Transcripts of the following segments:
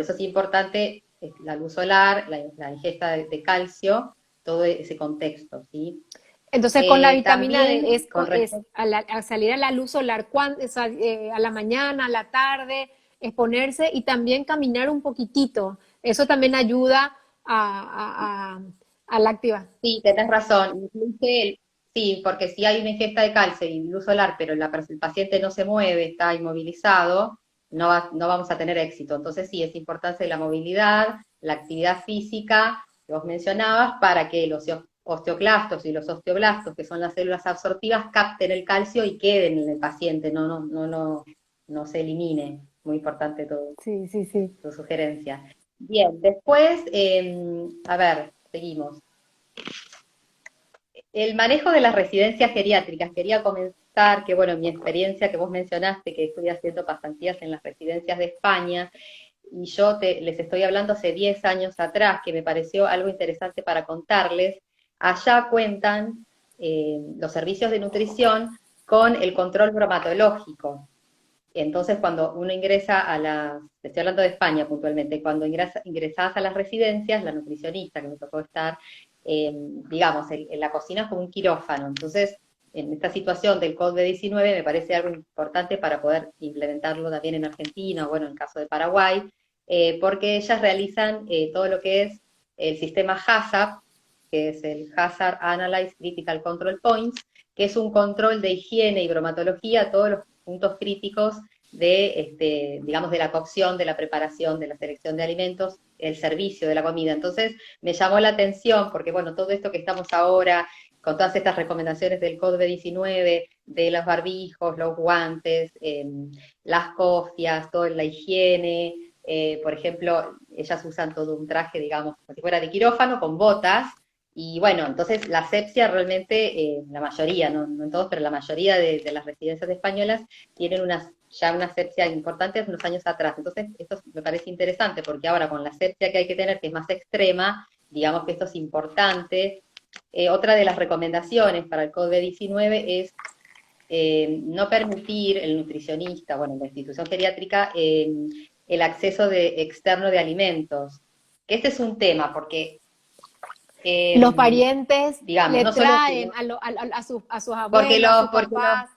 eso es importante la luz solar, la ingesta de calcio, todo ese contexto, ¿sí? Entonces, con la vitamina D También con es respecto. a salir a la luz solar, a la mañana, a la tarde, exponerse y también caminar un poquitito. Eso también ayuda a la activación. Sí, tenés razón. Sí, porque si hay una ingesta de calcio y luz solar, pero el paciente no se mueve, está inmovilizado, no vamos a tener éxito. Entonces sí, es importante la movilidad, la actividad física que vos mencionabas, para que los osteoclastos y los osteoblastos, que son las células absortivas, capten el calcio y queden en el paciente, no se elimine. Muy importante Sí, sí, sí. tu sugerencia. Bien, después, a ver, seguimos. El manejo de las residencias geriátricas. Quería comentar que, bueno, mi experiencia que vos mencionaste, que estoy haciendo pasantías en las residencias de España, y les estoy hablando hace 10 años atrás, que me pareció algo interesante para contarles. Allá cuentan los servicios de nutrición con el control bromatológico. Entonces, cuando uno ingresa estoy hablando de España puntualmente, cuando ingresás a las residencias, la nutricionista que me tocó estar, digamos, en la cocina es como un quirófano. Entonces, en esta situación del COVID-19 me parece algo importante para poder implementarlo también en Argentina, o bueno, en el caso de Paraguay, porque ellas realizan todo lo que es el sistema HACCP, que es el Hazard Analyze Critical Control Points, que es un control de higiene y bromatología, todos los puntos críticos digamos, de la cocción, de la preparación, de la selección de alimentos, el servicio de la comida. Entonces, me llamó la atención porque, bueno, todo esto que estamos ahora, con todas estas recomendaciones del COVID-19, de los barbijos, los guantes, las cofias, toda la higiene, por ejemplo, ellas usan todo un traje, digamos, como si fuera de quirófano, con botas, y bueno, entonces la asepsia realmente, la mayoría, no en todos, pero la mayoría de las residencias españolas tienen ya una asepsia importante hace unos años atrás. Entonces, esto me parece interesante, porque ahora con la asepsia que hay que tener, que es más extrema, digamos que esto es importante. Otra de las recomendaciones para el COVID-19 es no permitir el nutricionista, bueno, la institución geriátrica, el acceso externo de alimentos. Este es un tema, porque Los eh, parientes digamos, le no solo traen a sus porque abuelos, a sus los, papás,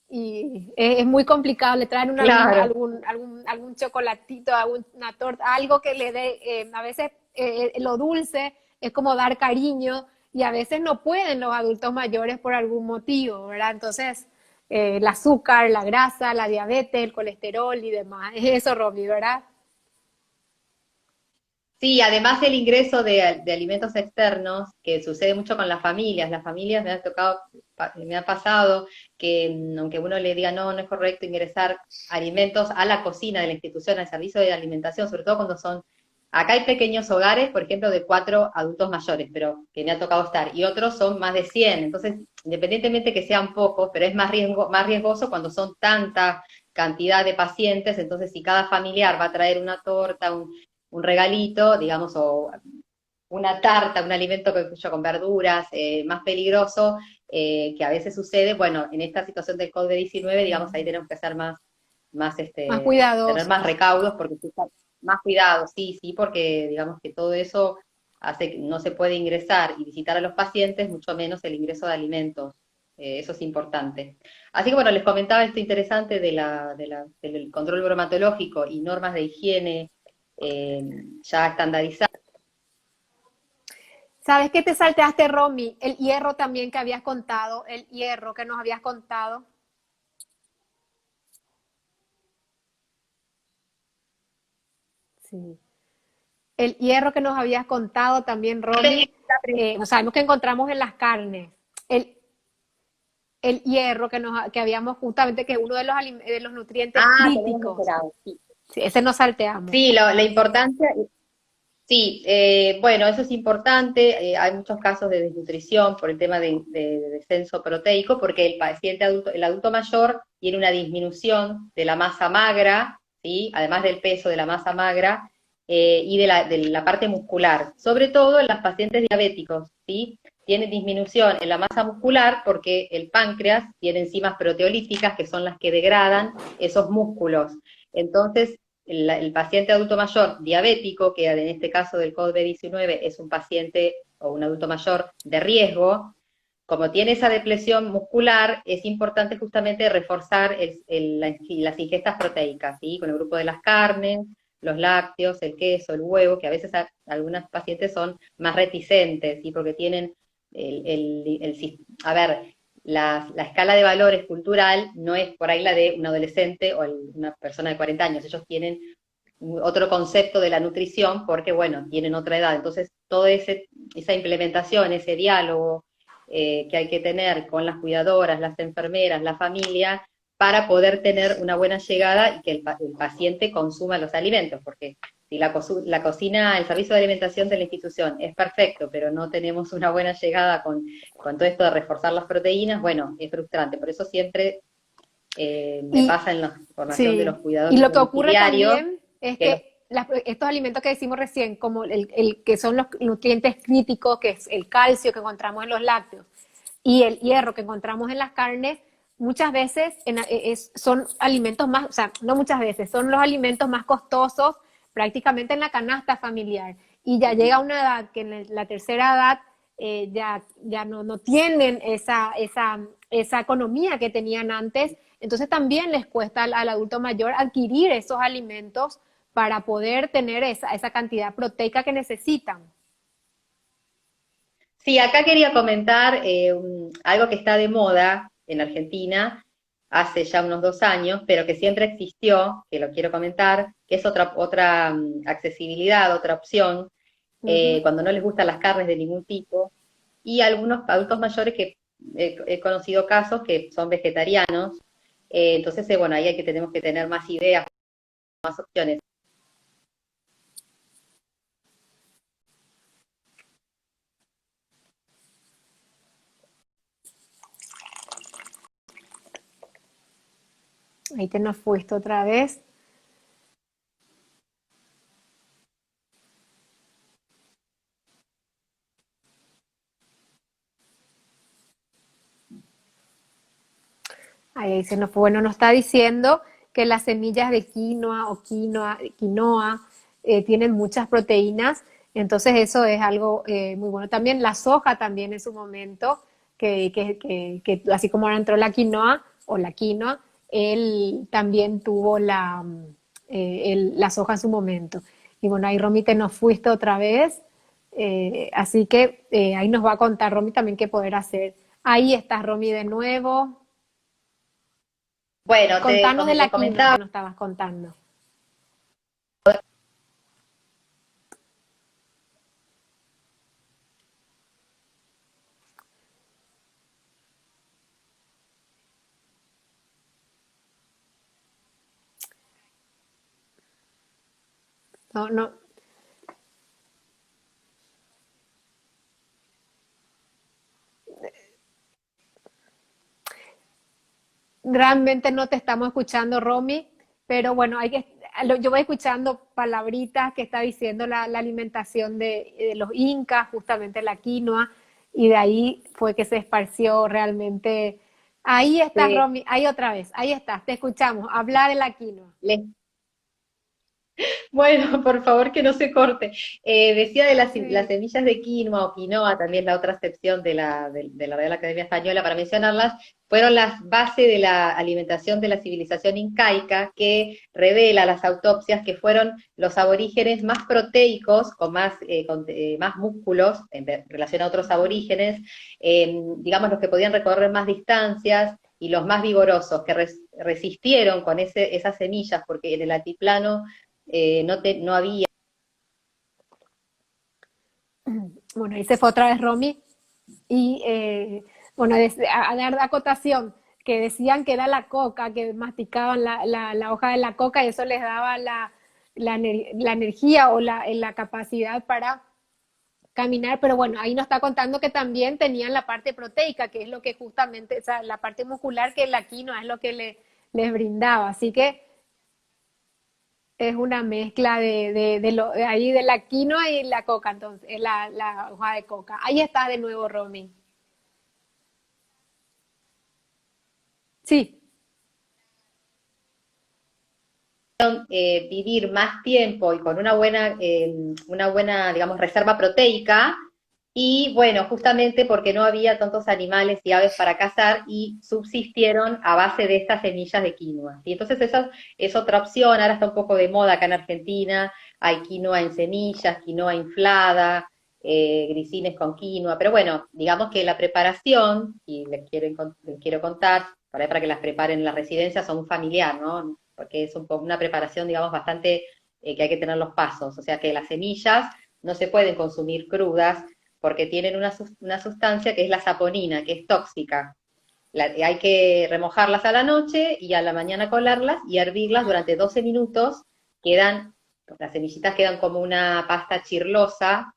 y es muy complicado, le traen claro, algún chocolatito, alguna torta, algo que le dé, a veces lo dulce es como dar cariño, y a veces no pueden los adultos mayores por algún motivo, ¿verdad? Entonces, el azúcar, la grasa, la diabetes, el colesterol y demás, es eso, Romy, ¿verdad? sí, además del ingreso de alimentos externos, que sucede mucho con las familias me ha pasado que aunque uno le diga no es correcto ingresar alimentos a la cocina de la institución, al servicio de alimentación, sobre todo cuando acá hay pequeños hogares, por ejemplo, de 4 adultos mayores, pero que me ha tocado estar, y otros son más de 100. Entonces, independientemente que sean pocos, pero es más riesgoso cuando son tanta cantidad de pacientes. Entonces si cada familiar va a traer una torta, un regalito, digamos, o una tarta, un alimento con verduras, más peligroso, que a veces sucede, bueno, en esta situación del COVID-19, digamos, ahí tenemos que ser Más tener más cuidadosos. recaudos, porque más cuidados, sí, sí, porque digamos que todo eso hace que no se puede ingresar y visitar a los pacientes, mucho menos el ingreso de alimentos. Eso es importante. Así que bueno, les comentaba esto interesante del control bromatológico y normas de higiene eh, ya estandarizadas. ¿Sabes qué te salteaste, Romy? El hierro también que habías contado, el hierro que nos habías contado. Sí. El hierro que nos habías contado también, Romy, sabemos que encontramos en las carnes. El, el hierro que habíamos justamente, que es uno de los nutrientes Ah, tenemos críticos. mencionado, sí. Sí, ese nos salteamos. Sí, la importancia, sí, bueno, eso es importante. Hay muchos casos de desnutrición por el tema de descenso proteico, porque el paciente adulto, el adulto mayor tiene una disminución de la masa magra, ¿sí? Además del peso de la masa magra, y de la parte muscular, sobre todo en los pacientes diabéticos, ¿sí? Tienen disminución en la masa muscular porque el páncreas tiene enzimas proteolíticas que son las que degradan esos músculos. Entonces, el paciente adulto mayor diabético, que en este caso del COVID-19 es un paciente o un adulto mayor de riesgo, como tiene esa depresión muscular, es importante justamente reforzar las ingestas proteicas, ¿sí? Con el grupo de las carnes, los lácteos, el queso, el huevo, que a veces algunos pacientes son más reticentes, ¿sí? Porque tienen a ver, la escala de valores cultural no es por ahí la de un adolescente o una persona de 40 años, ellos tienen otro concepto de la nutrición porque, bueno, tienen otra edad. Entonces, toda esa implementación, ese diálogo que hay que tener con las cuidadoras, las enfermeras, la familia, para poder tener una buena llegada y que el paciente consuma los alimentos, porque si la cocina, el servicio de alimentación de la institución es perfecto, pero no tenemos una buena llegada con todo esto de reforzar las proteínas, bueno, es frustrante. Por eso siempre me Y pasa en la formación de los sí, y cuidadores lo que ocurre domiciliarios, también es que los que estos alimentos que decimos recién, como el que son los nutrientes críticos, que es el calcio que encontramos en los lácteos y el hierro que encontramos en las carnes, muchas veces son alimentos más, o sea, no muchas veces, son los alimentos más costosos prácticamente en la canasta familiar. Y ya llega una edad que en la tercera edad ya no tienen esa economía que tenían antes, entonces también les cuesta al adulto mayor adquirir esos alimentos para poder tener esa cantidad proteica que necesitan. Sí, acá quería comentar algo que está de moda en Argentina hace ya unos 2 años, pero que siempre existió, que lo quiero comentar, que es otra accesibilidad, otra opción, Uh -huh. cuando no les gustan las carnes de ningún tipo, y algunos adultos mayores que he conocido casos que son vegetarianos, entonces, bueno, ahí tenemos que tener más ideas, más opciones. Ahí te nos fuiste otra vez. Ahí se nos fue. Bueno, nos está diciendo que las semillas de quinoa o quinoa tienen muchas proteínas, entonces eso es algo muy bueno. También la soja también en su momento, que así como ahora entró la quinoa o la quinoa, él también tuvo la soja en su momento. Y bueno, ahí Romy te nos fuiste otra vez, así que ahí nos va a contar Romy también qué poder hacer. Ahí está Romy de nuevo. Bueno, Contanos de les la quinoa comentaba. que nos estabas contando. No, no, realmente no te estamos escuchando, Romy, pero bueno, yo voy escuchando palabritas que está diciendo la alimentación de los incas, justamente la quinoa, y de ahí fue que se esparció realmente. Ahí estás, Sí, Romy, ahí otra vez, ahí estás, te escuchamos, habla de la quinoa. les Bueno, por favor que no se corte. Decía de las Sí. semillas de quinoa o quinoa, también la otra acepción de la Real Academia Española, para mencionarlas, fueron las bases de la alimentación de la civilización incaica, que revela las autopsias que fueron los aborígenes más proteicos, más músculos en relación a otros aborígenes, digamos los que podían recorrer más distancias y los más vigorosos, que resistieron con esas semillas, porque en el altiplano no había. Bueno, ahí se fue otra vez Romy. Y bueno, a dar acotación, que decían que era la coca, que masticaban la hoja de la coca y eso les daba la energía o la capacidad para caminar, pero bueno, ahí nos está contando que también tenían la parte proteica, que es lo que justamente, o sea, la parte muscular que la quinoa es lo que les brindaba, así que es una mezcla de ahí de la quinoa y la coca, entonces, la hoja de coca. Ahí está de nuevo, Romy. Sí. vivir más tiempo y con una buena, digamos, reserva proteica. Y bueno, justamente porque no había tantos animales y aves para cazar y subsistieron a base de estas semillas de quinoa. Y entonces esa es otra opción, ahora está un poco de moda acá en Argentina, hay quinoa en semillas, quinoa inflada, grisines con quinoa, pero bueno, digamos que la preparación, y les quiero contar, para que las preparen en la residencia, son un familiar, ¿no? Porque es un poco una preparación, digamos, bastante que hay que tener los pasos, o sea que las semillas no se pueden consumir crudas, porque tienen una sustancia que es la saponina, que es tóxica. Hay que remojarlas a la noche y a la mañana colarlas y hervirlas durante 12 minutos. Las semillitas quedan como una pasta chirlosa,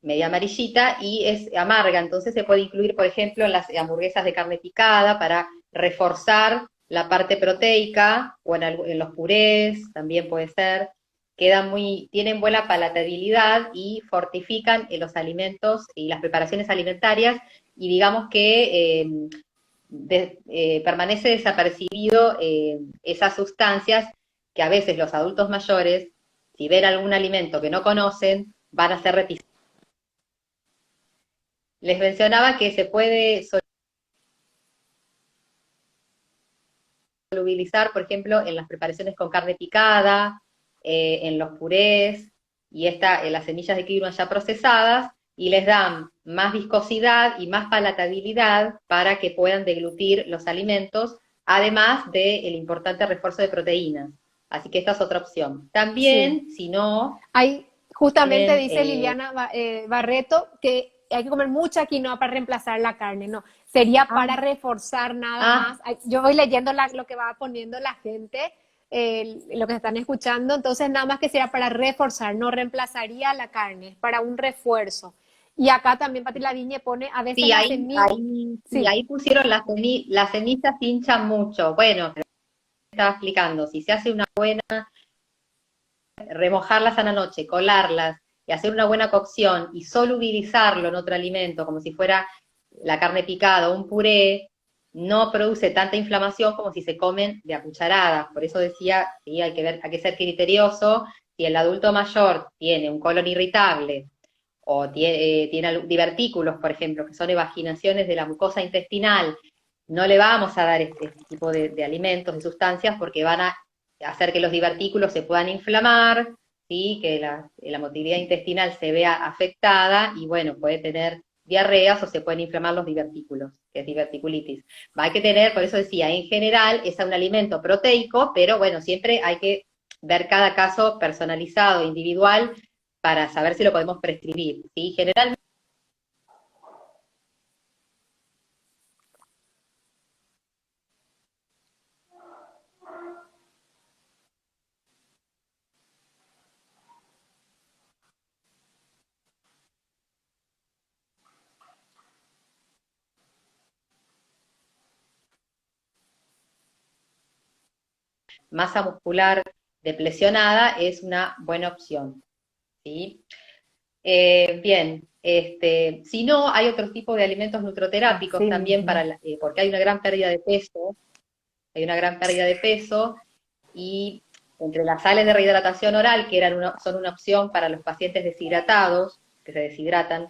media amarillita, y es amarga. Entonces se puede incluir, por ejemplo, en las hamburguesas de carne picada para reforzar la parte proteica, o en los purés, también puede ser. Tienen buena palatabilidad y fortifican los alimentos y las preparaciones alimentarias, y digamos que permanece desapercibido esas sustancias que a veces los adultos mayores, si ven algún alimento que no conocen, van a ser reticentes. Les mencionaba que se puede solubilizar, por ejemplo, en las preparaciones con carne picada, en los purés, y las semillas de quinoa ya procesadas, y les dan más viscosidad y más palatabilidad para que puedan deglutir los alimentos, además del importante refuerzo de proteínas. Así que esta es otra opción. Sí. También, si no, Hay, justamente tienen, dice Liliana Barreto que hay que comer mucha quinoa para reemplazar la carne. No, sería para ah, reforzar nada ah, más. Yo voy leyendo lo que va poniendo la gente, lo que están escuchando, entonces nada más que sería para reforzar, no reemplazaría la carne, para un refuerzo. Y acá también Pati Lavigne pone a veces sí, la semilla, sí, sí, ahí pusieron las semillas hinchan mucho. Bueno, estaba explicando, si se hace remojarlas a la noche, colarlas y hacer una buena cocción y solubilizarlo en otro alimento, como si fuera la carne picada o un puré, no produce tanta inflamación como si se comen de a cucharadas. Por eso decía, sí, hay que ser criterioso. Si el adulto mayor tiene un colon irritable o tiene divertículos, por ejemplo, que son evaginaciones de la mucosa intestinal, no le vamos a dar este tipo de alimentos, de sustancias, porque van a hacer que los divertículos se puedan inflamar, ¿sí? Que la motilidad intestinal se vea afectada y bueno, puede tener diarreas o se pueden inflamar los divertículos, que es diverticulitis. Hay que tener, por eso decía, en general es un alimento proteico, pero bueno, siempre hay que ver cada caso personalizado, individual, para saber si lo podemos prescribir, ¿sí? Generalmente masa muscular deplecionada es una buena opción, ¿sí? Bien, si no, hay otros tipos de alimentos nutroterápicos así también mismo. porque hay una gran pérdida de peso, hay una gran pérdida de peso, y entre las sales de rehidratación oral, que son una opción para los pacientes deshidratados, que se deshidratan,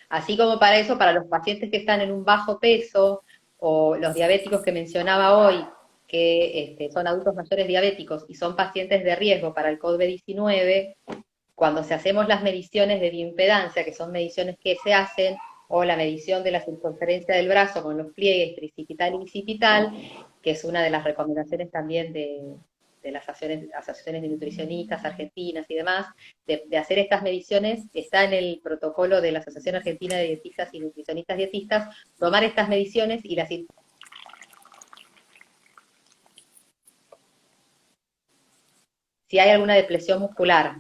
así como para eso, para los pacientes que están en un bajo peso o los diabéticos que mencionaba hoy, que son adultos mayores diabéticos y son pacientes de riesgo para el COVID-19, cuando se hacemos las mediciones de bioimpedancia, que son mediciones que se hacen, o la medición de la circunferencia del brazo con los pliegues tricipital y bicipital, que es una de las recomendaciones también de las asociaciones de nutricionistas argentinas y demás, de hacer estas mediciones, está en el protocolo de la Asociación Argentina de Dietistas y Nutricionistas Dietistas, tomar estas mediciones y si hay alguna depresión muscular.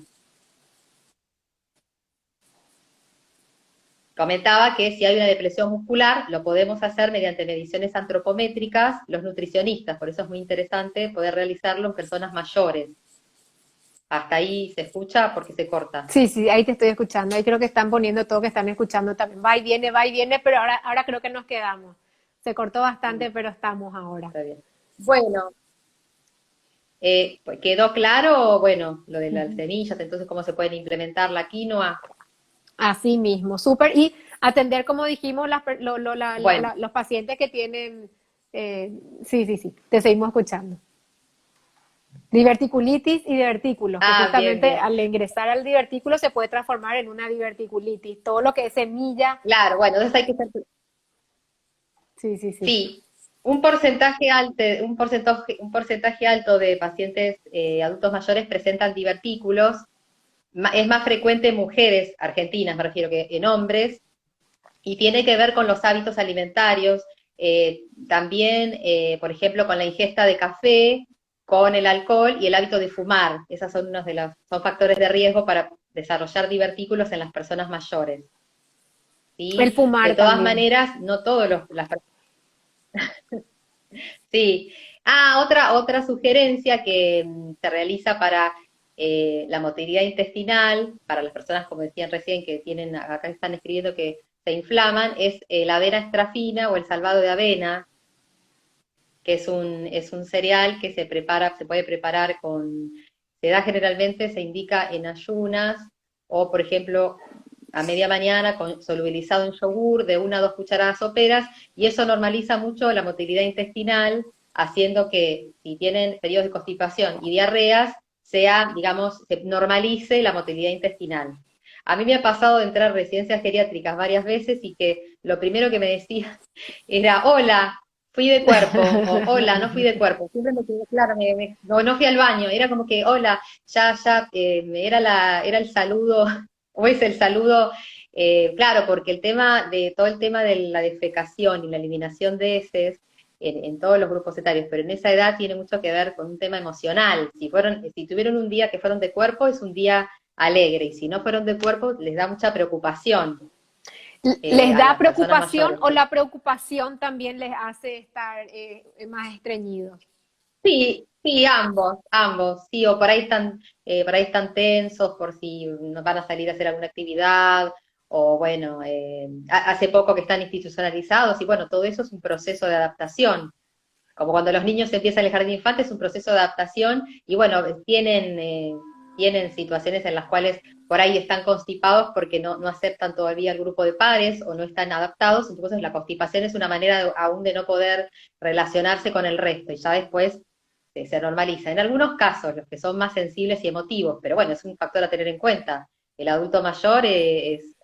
Comentaba que si hay una depresión muscular, lo podemos hacer mediante mediciones antropométricas los nutricionistas, por eso es muy interesante poder realizarlo en personas mayores. Hasta ahí se escucha porque se corta. Sí, sí, ahí te estoy escuchando. Ahí creo que están poniendo todo, que están escuchando también. Va y viene, pero ahora creo que nos quedamos. Se cortó bastante, pero estamos ahora. Está bien. Bueno, Pues, ¿quedó claro, bueno, lo de las semillas, entonces cómo se pueden implementar la quinoa? Así mismo, súper. Y atender, como dijimos, Bueno, los pacientes que tienen, eh, sí, sí, sí, te seguimos escuchando. Diverticulitis y divertículos, que bien, justamente bien. al ingresar al divertículo se puede transformar en una diverticulitis. Todo lo que es semilla, Claro, bueno, entonces hay que ser, sí, sí, sí. sí, un porcentaje alto de pacientes adultos mayores presentan divertículos. Es más frecuente en mujeres argentinas, me refiero, que en hombres, y tiene que ver con los hábitos alimentarios, también, por ejemplo, con la ingesta de café, con el alcohol y el hábito de fumar. Esos son unos de los son factores de riesgo para desarrollar divertículos en las personas mayores. El ¿Sí? De fumar todas también. maneras, no todos las personas. Sí. Otra sugerencia que se realiza para la motilidad intestinal, para las personas, como decían recién, que tienen, acá están escribiendo que se inflaman, es la avena extra fina o el salvado de avena, que es un cereal que se prepara, se puede preparar se da generalmente, se indica en ayunas, o por ejemplo, a media mañana, solubilizado en yogur de 1 a 2 cucharadas soperas, y eso normaliza mucho la motilidad intestinal, haciendo que si tienen periodos de constipación y diarreas, digamos, se normalice la motilidad intestinal. A mí me ha pasado de entrar a residencias geriátricas varias veces y que lo primero que me decía era, hola, fui de cuerpo, o hola, no fui de cuerpo. Siempre me quedó claro, no fui al baño, era como que, hola, ya, era el saludo, o es el saludo, claro, porque todo el tema de la defecación y la eliminación de heces en todos los grupos etarios, pero en esa edad tiene mucho que ver con un tema emocional. Si tuvieron un día que fueron de cuerpo, es un día alegre, y si no fueron de cuerpo, les da mucha preocupación ¿Les a da las personas preocupación mayores. o la preocupación también les hace estar más estreñidos? Sí, sí, ambos, sí, o por ahí están tensos por si no van a salir a hacer alguna actividad, o bueno, hace poco que están institucionalizados, y bueno, todo eso es un proceso de adaptación. Como cuando los niños empiezan el jardín de infantes, es un proceso de adaptación, y bueno, tienen situaciones en las cuales por ahí están constipados porque no aceptan todavía el grupo de pares o no están adaptados, entonces la constipación es una manera aún de no poder relacionarse con el resto, y ya después se normaliza. En algunos casos, los que son más sensibles y emotivos, pero bueno, es un factor a tener en cuenta. El adulto mayor es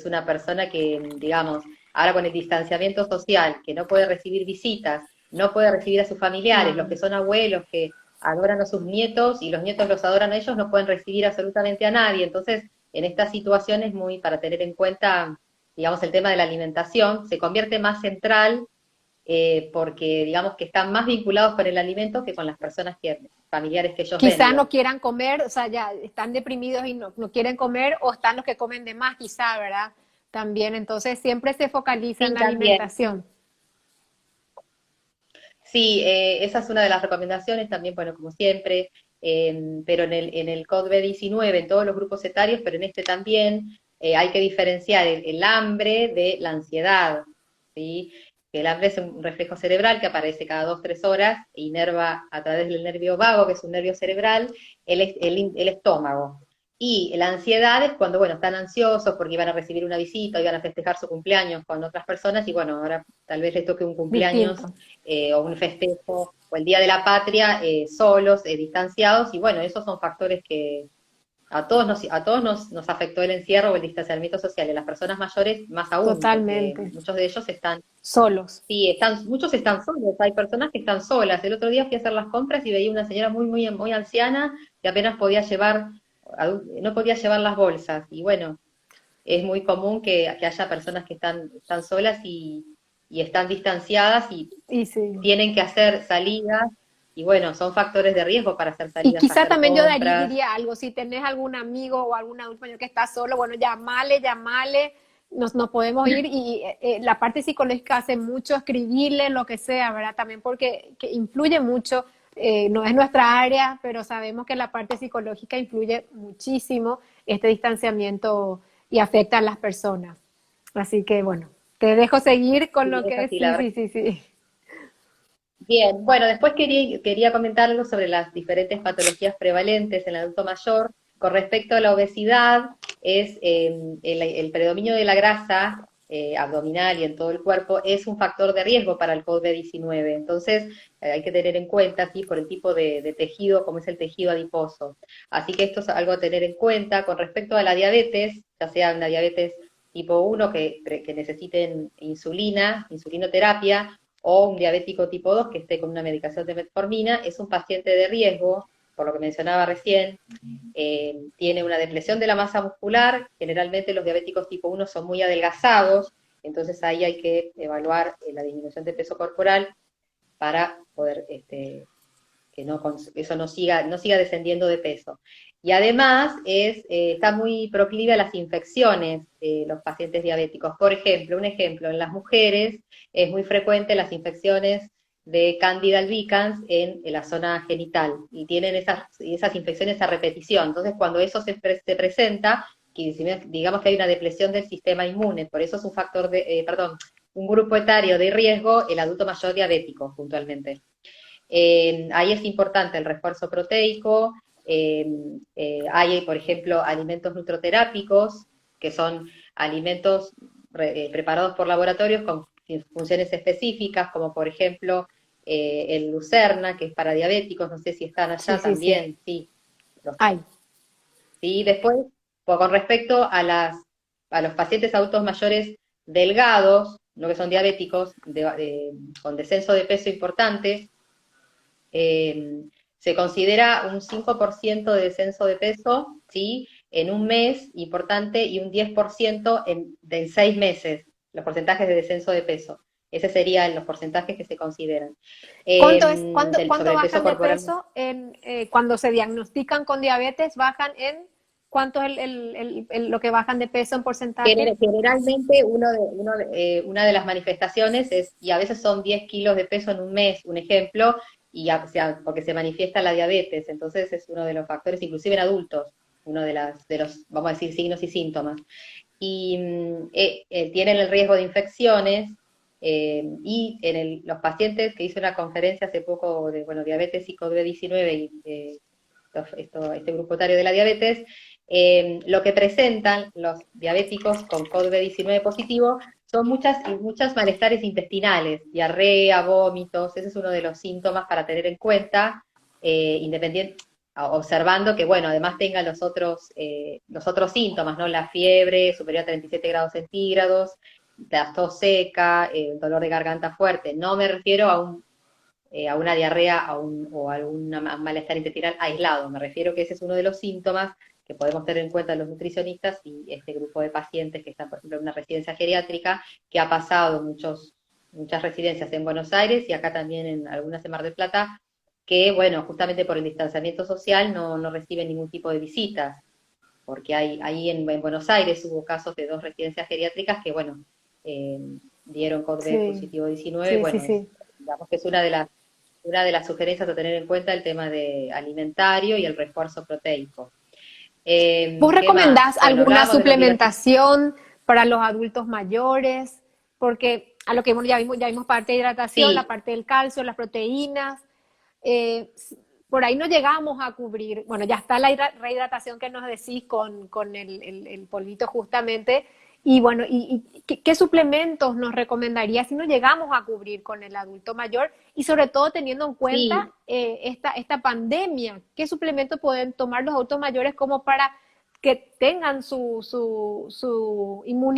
una persona que, digamos, ahora con el distanciamiento social, que no puede recibir visitas, no puede recibir a sus familiares, los que Claro. son abuelos, que adoran a sus nietos y los nietos los adoran a ellos, no pueden recibir absolutamente a nadie. Entonces, en esta situación es muy para tener en cuenta, digamos, el tema de la alimentación, se convierte más central porque digamos que están más vinculados con el alimento que con las personas familiares que ellos ven, Quizá no digamos. quieran comer, o sea, ya están deprimidos y no quieren comer, o están los que comen de más, quizá, ¿verdad? También, entonces siempre se focaliza en Sí, la también. alimentación. Sí, esa es una de las recomendaciones también, bueno, como siempre, pero en el COVID-19, en todos los grupos etarios, pero en este también, hay que diferenciar el hambre de la ansiedad, ¿sí? Que el hambre es un reflejo cerebral que aparece cada 2, 3 horas e inerva a través del nervio vago, que es un nervio cerebral, el estómago. Y la ansiedad es cuando, bueno, están ansiosos porque iban a recibir una visita, iban a festejar su cumpleaños con otras personas y bueno, ahora tal vez les toque un cumpleaños Distinto. o un festejo o el Día de la Patria solos, distanciados, y bueno, esos son factores que a todos nos afectó el encierro o el distanciamiento social, y a las personas mayores más aún, porque Totalmente. muchos de ellos están, Solos. sí, muchos están solos, hay personas que están solas. El otro día fui a hacer las compras y veía una señora muy anciana que apenas podía no podía llevar las bolsas, y bueno, es muy común que haya personas que están solas y están distanciadas y Y sí. tienen que hacer salidas, y bueno, son factores de riesgo para hacer Y salidas a quizá hacer también yo compras. diría algo, si tenés algún amigo o algún adulto mayor que está solo, bueno, llamale, nos podemos ir y la parte psicológica hace mucho, escribirle, lo que sea, ¿verdad? También porque que influye mucho, no es nuestra área, pero sabemos que la parte psicológica influye muchísimo este distanciamiento y afecta a las personas. Así que bueno, te dejo seguir con Sí, lo es que es, así, la sí, verdad. sí, sí, sí. Bien, bueno, después quería comentar algo sobre las diferentes patologías prevalentes en el adulto mayor. Con respecto a la obesidad, es el predominio de la grasa abdominal y en todo el cuerpo es un factor de riesgo para el COVID-19. Entonces, hay que tener en cuenta, sí, por el tipo de tejido, como es el tejido adiposo. Así que esto es algo a tener en cuenta. Con respecto a la diabetes, ya sea una diabetes tipo 1 que necesiten insulina, insulinoterapia, o un diabético tipo 2 que esté con una medicación de metformina, es un paciente de riesgo, por lo que mencionaba recién, tiene una depresión de la masa muscular, generalmente los diabéticos tipo 1 son muy adelgazados, entonces ahí hay que evaluar la disminución de peso corporal para poder que no, eso no siga descendiendo de peso. Y además está muy proclive a las infecciones los pacientes diabéticos. Por ejemplo, un ejemplo, en las mujeres es muy frecuente las infecciones de Candida albicans en la zona genital y tienen esas infecciones a repetición. Entonces, cuando eso se presenta, digamos que hay una depresión del sistema inmune, por eso es un factor un grupo etario de riesgo, el adulto mayor diabético, puntualmente. Ahí es importante el refuerzo proteico. Hay, por ejemplo, alimentos nutroterápicos, que son alimentos preparados por laboratorios con funciones específicas, como por ejemplo el Lucerna, que es para diabéticos, no sé si están Sí, allá sí, sí. también, sí. Ay, ¿Sí? Después, con respecto a los pacientes adultos mayores delgados, no que son diabéticos, con descenso de peso importante, eh, se considera un 5% de descenso de peso, ¿sí? En un mes, importante, y un 10% en 6 meses, los porcentajes de descenso de peso. Esos serían los porcentajes que se consideran. ¿cuánto Sobre el peso bajan de corporal. peso cuando se diagnostican con diabetes? ¿Bajan en cuánto es lo que bajan de peso en porcentaje? Generalmente una de las manifestaciones es, y a veces son 10 kilos de peso en un mes, un ejemplo, o sea, porque se manifiesta la diabetes, entonces es uno de los factores, inclusive en adultos, uno de los, vamos a decir, signos y síntomas. Y tienen el riesgo de infecciones, y los pacientes que hice una conferencia hace poco de, bueno, diabetes y COVID-19 y este grupo etario de la diabetes, lo que presentan los diabéticos con COVID-19 positivo son muchas malestares intestinales, diarrea, vómitos, ese es uno de los síntomas para tener en cuenta, observando que, bueno, además tenga los otros síntomas, ¿no? La fiebre superior a 37 grados centígrados, la tos seca, el dolor de garganta fuerte. No me refiero a una diarrea o a algún malestar intestinal aislado. Me refiero que ese es uno de los síntomas que podemos tener en cuenta los nutricionistas y este grupo de pacientes que están, por ejemplo, en una residencia geriátrica, que ha pasado muchas residencias en Buenos Aires y acá también en algunas en Mar del Plata, que, bueno, justamente por el distanciamiento social no reciben ningún tipo de visitas, porque ahí en Buenos Aires hubo casos de 2 residencias geriátricas que, bueno, eh, dieron COVID Sí, positivo 19, sí, sí, bueno, sí. digamos que es una de las sugerencias a tener en cuenta el tema de alimentario y el refuerzo proteico. ¿Vos ¿Qué más? recomendás Bueno, alguna hablábamos de los diversos. suplementación para los adultos mayores? Porque a lo que ya vimos parte de hidratación, la Sí, parte del calcio, las proteínas. eh, por ahí no llegamos a cubrir, bueno, ya está la rehidratación que nos decís con el polvito justamente, y bueno, y ¿qué suplementos nos recomendaría si no llegamos a cubrir con el adulto mayor? Y sobre todo teniendo en cuenta sí, esta pandemia, ¿qué suplementos pueden tomar los adultos mayores como para que tengan su inmunidad?